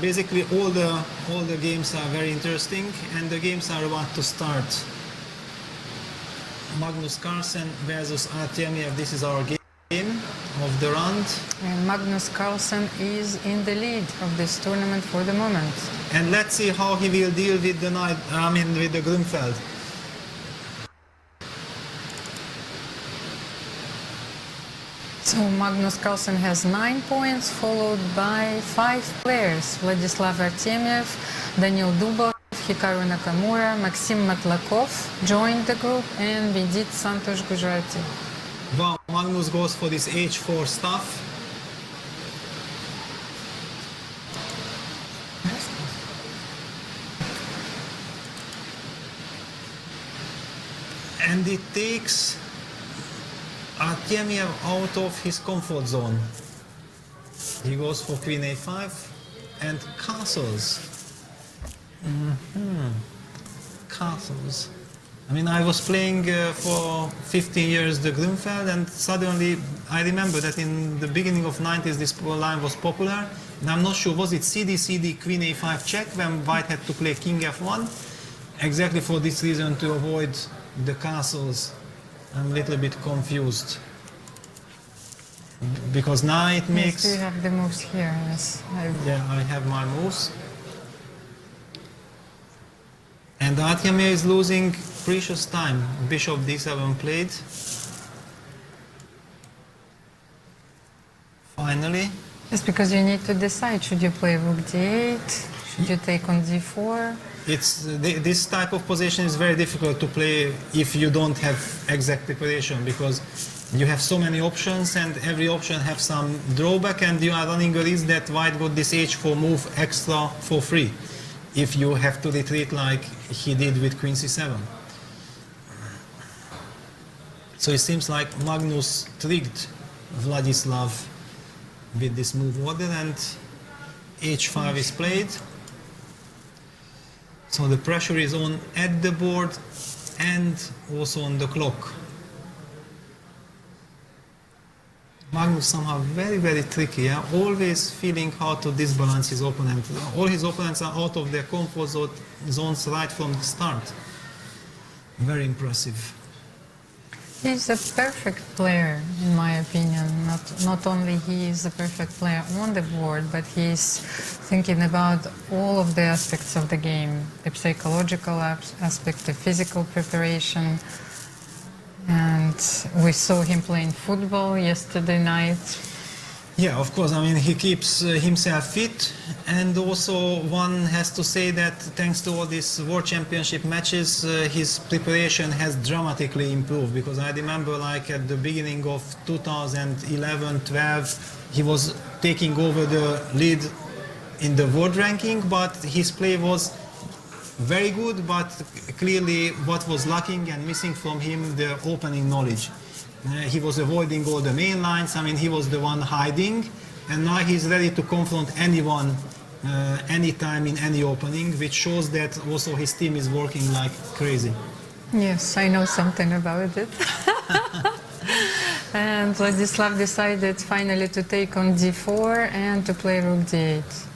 basically all the games are very interesting, and the games are about to start. Magnus Carlsen versus Artemiev. This is our game of the round. And Magnus Carlsen is in the lead of this tournament for the moment. And let's see how he will deal with the with the Grünfeld. So Magnus Carlsen has 9 points, followed by 5 players: Vladislav Artemiev, Daniel Dubov, Hikaru Nakamura, Maxim Matlakov joined the group, and Vidit Santosh Gujarati. Wow, Magnus goes for this H4 stuff. And it takes Artemiev out of his comfort zone. He goes for Queen A5 and castles. Castles. I mean, I was playing for 15 years the Grünfeld, and suddenly I remember that in the beginning of 90s this line was popular, and I'm not sure, was it CD, Queen A5 check when White had to play King F1? Exactly for this reason, to avoid the castles. I'm a little bit confused. Because now it makes... Yes, you have the moves here, yes. Yeah, I have my moves. And Artemiev is losing precious time. Bishop D7 played. Finally. Yes, because you need to decide, should you play Rook D8, should you take on D4? This type of position is very difficult to play if you don't have exact preparation, because you have so many options and every option has some drawback, and you are running a risk that White got this H4 move extra for free if you have to retreat like he did with Queen C7. So it seems like Magnus tricked Vladislav with this move order, and H5 is played. So the pressure is on at the board and also on the clock. Magnus somehow very, very tricky, yeah? Always feeling how to disbalance his opponent. All his opponents are out of their comfort zones right from the start. Very impressive. He's a perfect player, in my opinion. Not only he is a perfect player on the board, but he's thinking about all of the aspects of the game. The psychological aspect, the physical preparation. And we saw him playing football yesterday night. Yeah, of course. I mean, he keeps himself fit, and also one has to say that thanks to all these World Championship matches, his preparation has dramatically improved. Because I remember, like at the beginning of 2011-12, he was taking over the lead in the world ranking, but his play was very good, but clearly what was lacking and missing from him, the opening knowledge. He was avoiding all the main lines. I mean, he was the one hiding, and now he's ready to confront anyone, anytime in any opening, which shows that also his team is working like crazy. Yes, I know something about it. And Vladislav decided finally to take on D4 and to play Rook D8.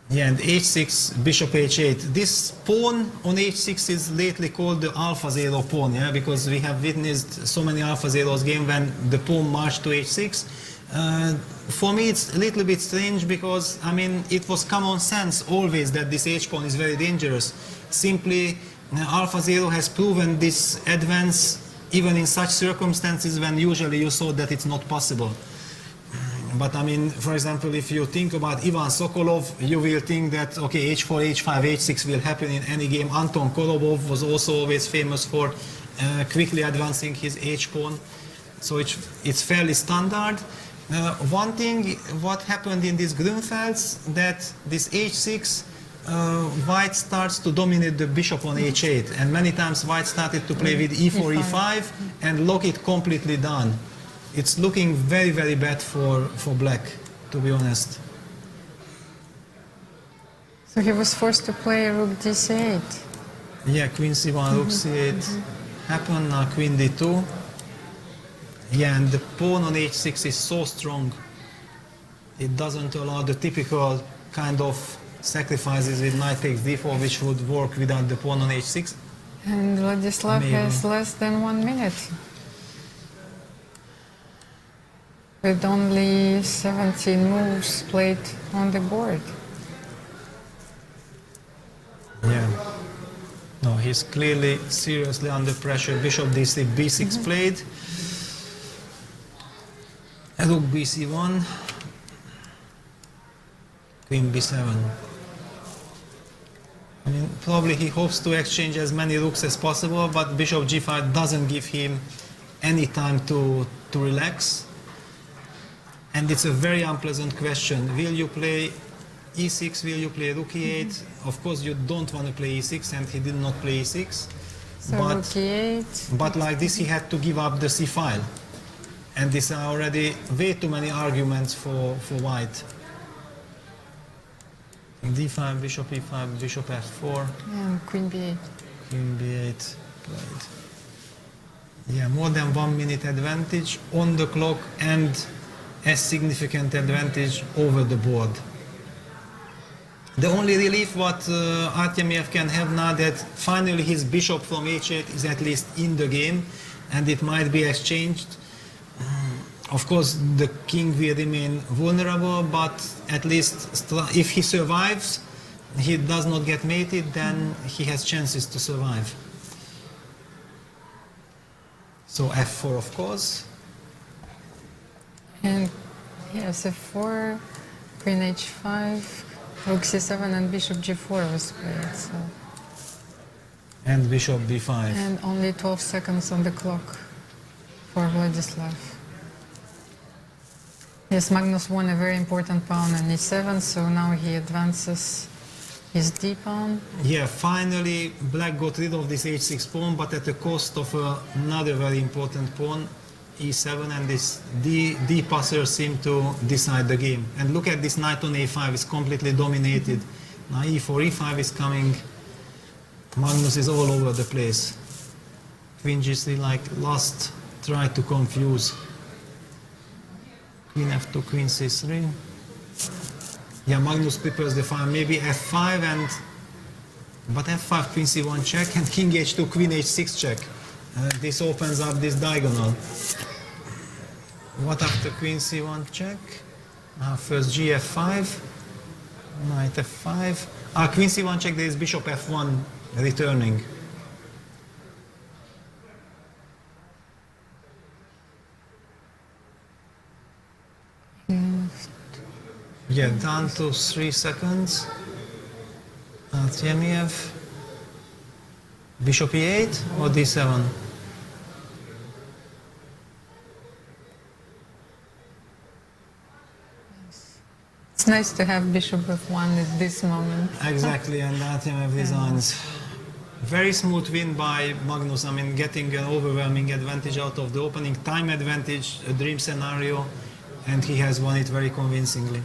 Yeah, and H6, Bishop H8. This pawn on H6 is lately called the Alpha Zero pawn, yeah, because we have witnessed so many Alpha Zeros games when the pawn marched to H6. For me, it's a little bit strange because, I mean, it was common sense always that this H pawn is very dangerous. Simply, Alpha Zero has proven this advance even in such circumstances when usually you saw that it's not possible. But I mean, for example, if you think about Ivan Sokolov, you will think that, okay, H4, H5, H6 will happen in any game. Anton Korobov was also always famous for quickly advancing his H-pawn. So it's fairly standard. One thing, what happened in these Grünfelds, that this H6, White starts to dominate the bishop on H8. And many times White started to play with E4, E5 and lock it completely down. It's looking very, very bad for black, to be honest. So he was forced to play Rook D8. Yeah, Queen C1, Rook C8 happened, now Queen D2. Yeah, and the pawn on H6 is so strong. it doesn't allow the typical kind of sacrifices with knight takes d4, which would work without the pawn on h6. And Vladislav Maybe. has less than 1 minute. With only 17 moves played on the board. Yeah. No, he's clearly seriously under pressure. Bishop d6, b6 played. Rook bc1. Queen b7. I mean, probably he hopes to exchange as many rooks as possible, but bishop g5 doesn't give him any time to relax. And it's a very unpleasant question. Will you play e6? Will you play rook e8? Of course, you don't want to play e6, and he did not play e6. So rook e8. But like this, he had to give up the c file. And these are already way too many arguments for white. d5, bishop e5, bishop f4. And queen b8. Queen b8 played. Yeah, more than 1 minute advantage on the clock and a significant advantage over the board. The only relief what Artemiev can have now that finally his bishop from h8 is at least in the game and it might be exchanged. Of course, the king will remain vulnerable, but at least if he survives, he does not get mated, then he has chances to survive. So f4, of course. And yes, f4, queen h5, rook c7, and bishop g4 was played. So. And bishop b5. And only 12 seconds on the clock for Vladislav. Yes, Magnus won a very important pawn on e7, so now he advances his d pawn. Yeah, finally black got rid of this h6 pawn, but at the cost of another very important pawn, e7, and this d passer seemed to decide the game. And look at this knight on a5, it's completely dominated. Now e4, e5 is coming. Magnus is all over the place. Queen g3, like last try to confuse. Queen f2, queen c3. Yeah, Magnus prepares the file, maybe f5 and... But f5, queen c1 check, and king h2, queen h6 check. This opens up this diagonal. What after queen c1 check? First g f5, knight f5. Queen c1 check, there is bishop f1 returning. Yeah, down to 3 seconds. Artemiev. Bishop e8 or d7? It's nice to have bishop f1 at this moment. Exactly, and Artemiev resigns. Very smooth win by Magnus. I mean, getting an overwhelming advantage out of the opening, time advantage, a dream scenario, and he has won it very convincingly.